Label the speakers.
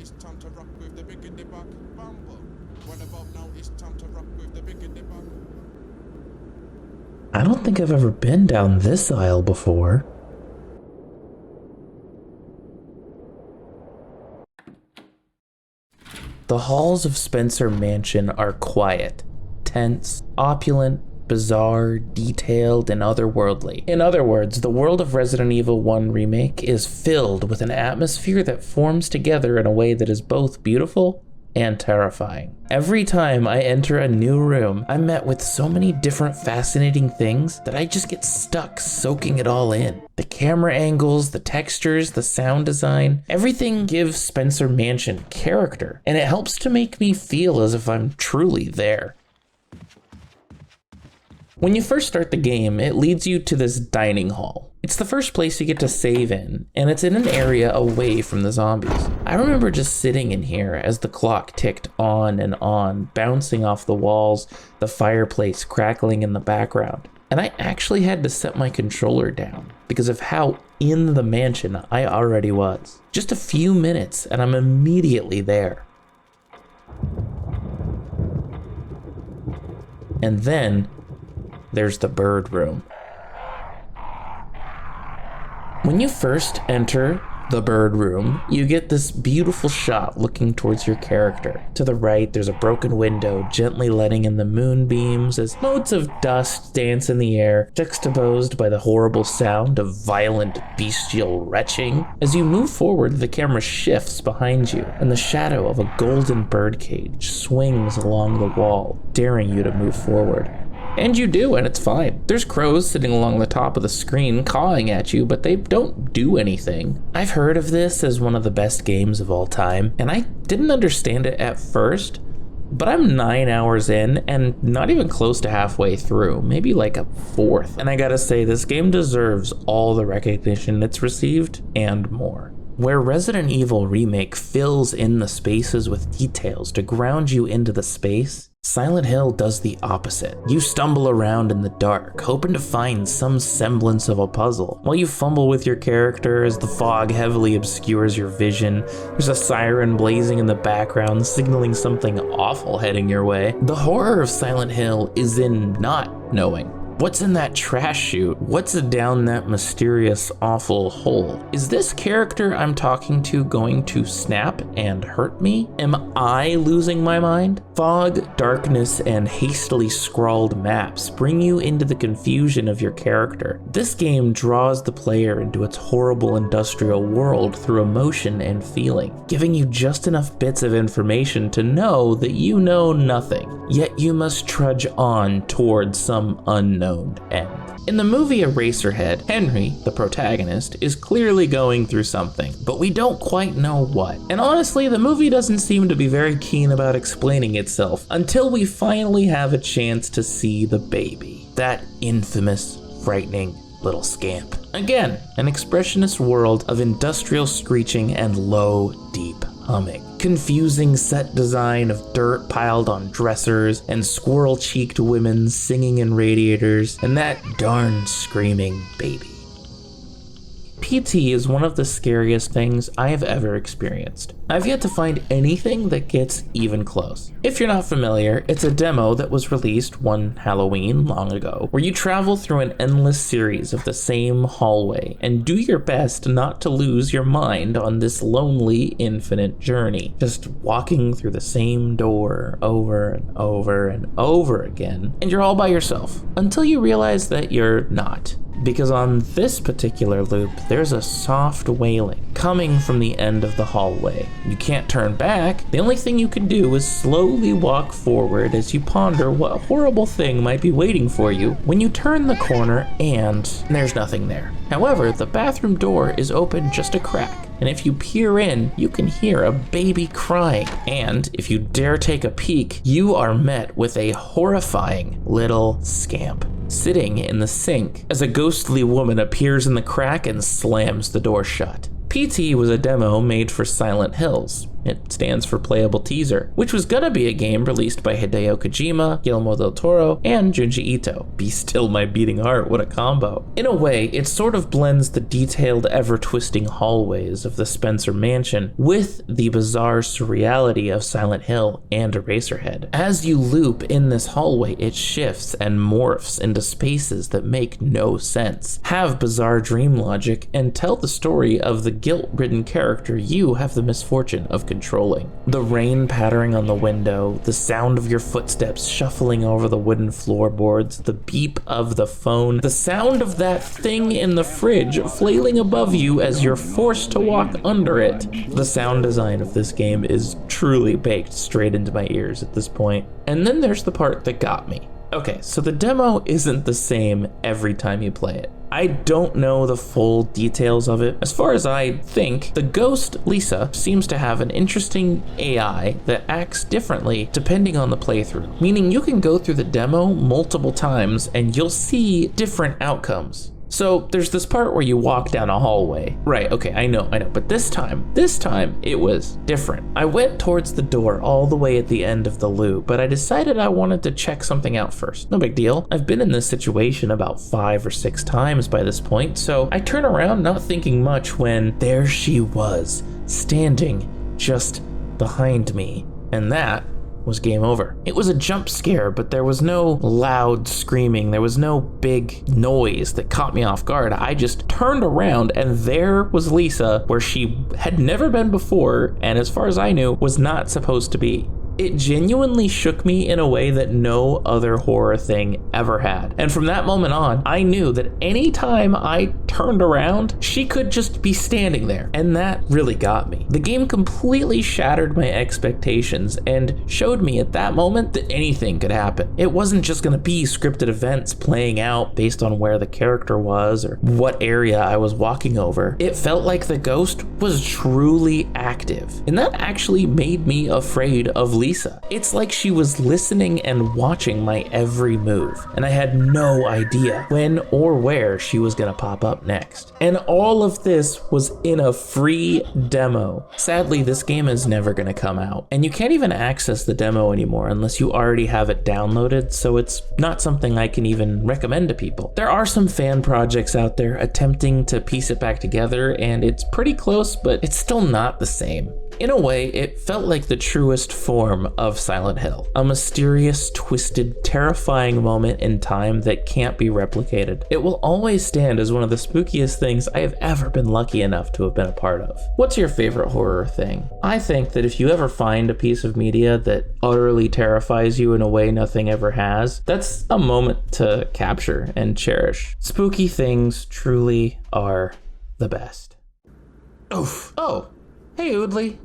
Speaker 1: it's time to rock with the big in the back. Bumble. Right about now, it's time to rock with the big in the back.
Speaker 2: I don't think I've ever been down this aisle before. The halls of Spencer Mansion are quiet, tense, opulent, bizarre, detailed, and otherworldly. In other words, the world of Resident Evil 1 Remake is filled with an atmosphere that forms together in a way that is both beautiful and terrifying. Every time I enter a new room, I'm met with so many different fascinating things that I just get stuck soaking it all in. The camera angles, the textures, the sound design, everything gives Spencer Mansion character, and it helps to make me feel as if I'm truly there. When you first start the game, it leads you to this dining hall. It's the first place you get to save in, and it's in an area away from the zombies. I remember just sitting in here as the clock ticked on and on, bouncing off the walls, the fireplace crackling in the background. And I actually had to set my controller down because of how in the mansion I already was. Just a few minutes and I'm immediately there. And then there's the bird room. When you first enter the bird room, you get this beautiful shot looking towards your character. To the right, there's a broken window gently letting in the moonbeams as motes of dust dance in the air, juxtaposed by the horrible sound of violent bestial retching. As you move forward, the camera shifts behind you, and the shadow of a golden birdcage swings along the wall, daring you to move forward. And you do, and it's fine. There's crows sitting along the top of the screen cawing at you, but they don't do anything. I've heard of this as one of the best games of all time, and I didn't understand it at first, but I'm 9 hours in and not even close to halfway through, maybe like a fourth. And I gotta say, this game deserves all the recognition it's received and more. Where Resident Evil Remake fills in the spaces with details to ground you into the space, Silent Hill does the opposite. You stumble around in the dark, hoping to find some semblance of a puzzle. While you fumble with your character as the fog heavily obscures your vision, there's a siren blazing in the background, signaling something awful heading your way. The horror of Silent Hill is in not knowing. What's in that trash chute? What's down that mysterious, awful hole? Is this character I'm talking to going to snap and hurt me? Am I losing my mind? Fog, darkness, and hastily scrawled maps bring you into the confusion of your character. This game draws the player into its horrible industrial world through emotion and feeling, giving you just enough bits of information to know that you know nothing, yet you must trudge on towards some unknown end. In the movie Eraserhead, Henry, the protagonist, is clearly going through something, but we don't quite know what. And honestly, the movie doesn't seem to be very keen about explaining itself until we finally have a chance to see the baby. That infamous, frightening little scamp. Again, an expressionist world of industrial screeching and low, deep humming. Confusing set design of dirt piled on dressers and squirrel-cheeked women singing in radiators, and that darn screaming baby. PT is one of the scariest things I have ever experienced. I've yet to find anything that gets even close. If you're not familiar, it's a demo that was released one Halloween long ago, where you travel through an endless series of the same hallway and do your best not to lose your mind on this lonely, infinite journey, just walking through the same door over and over and over again, and you're all by yourself, until you realize that you're not. Because on this particular loop, there's a soft wailing coming from the end of the hallway. You can't turn back. The only thing you can do is slowly walk forward as you ponder what horrible thing might be waiting for you when you turn the corner and there's nothing there. However, the bathroom door is open just a crack, and if you peer in, you can hear a baby crying. And if you dare take a peek, you are met with a horrifying little scamp sitting in the sink as a ghostly woman appears in the crack and slams the door shut. PT was a demo made for Silent Hills, It stands for Playable Teaser, which was gonna be a game released by Hideo Kojima, Guillermo del Toro, and Junji Ito. Be still my beating heart, what a combo. In a way, it sort of blends the detailed, ever-twisting hallways of the Spencer Mansion with the bizarre surreality of Silent Hill and Eraserhead. As you loop in this hallway, it shifts and morphs into spaces that make no sense, have bizarre dream logic, and tell the story of the guilt-ridden character you have the misfortune of controlling. The rain pattering on the window, the sound of your footsteps shuffling over the wooden floorboards, the beep of the phone, the sound of that thing in the fridge flailing above you as you're forced to walk under it. The sound design of this game is truly baked straight into my ears at this point. And then there's the part that got me. Okay, so the demo isn't the same every time you play it. I don't know the full details of it. As far as I think, the ghost, Lisa, seems to have an interesting AI that acts differently depending on the playthrough. Meaning you can go through the demo multiple times and you'll see different outcomes. So there's this part where you walk down a hallway. Right, okay, I know, but this time it was different. I went towards the door all the way at the end of the loop, but I decided I wanted to check something out first. No big deal. I've been in this situation about 5 or 6 times by this point, so I turn around not thinking much when there she was, standing just behind me. And that was game over. It was a jump scare, but there was no loud screaming. There was no big noise that caught me off guard. I just turned around and there was Lisa where she had never been before, and as far as I knew, was not supposed to be. It genuinely shook me in a way that no other horror thing ever had. And from that moment on, I knew that anytime I turned around, she could just be standing there. And that really got me. The game completely shattered my expectations and showed me at that moment that anything could happen. It wasn't just gonna be scripted events playing out based on where the character was or what area I was walking over. It felt like the ghost was truly active. And that actually made me afraid of Lisa. It's like she was listening and watching my every move, and I had no idea when or where she was gonna pop up next. And all of this was in a free demo. Sadly, this game is never gonna come out, and you can't even access the demo anymore unless you already have it downloaded, so it's not something I can even recommend to people. There are some fan projects out there attempting to piece it back together, and it's pretty close, but it's still not the same. In a way, it felt like the truest form of Silent Hill. A mysterious, twisted, terrifying moment in time that can't be replicated. It will always stand as one of the spookiest things I have ever been lucky enough to have been a part of. What's your favorite horror thing? I think that if you ever find a piece of media that utterly terrifies you in a way nothing ever has, that's a moment to capture and cherish. Spooky things truly are the best. Oof. Oh, hey Oodley.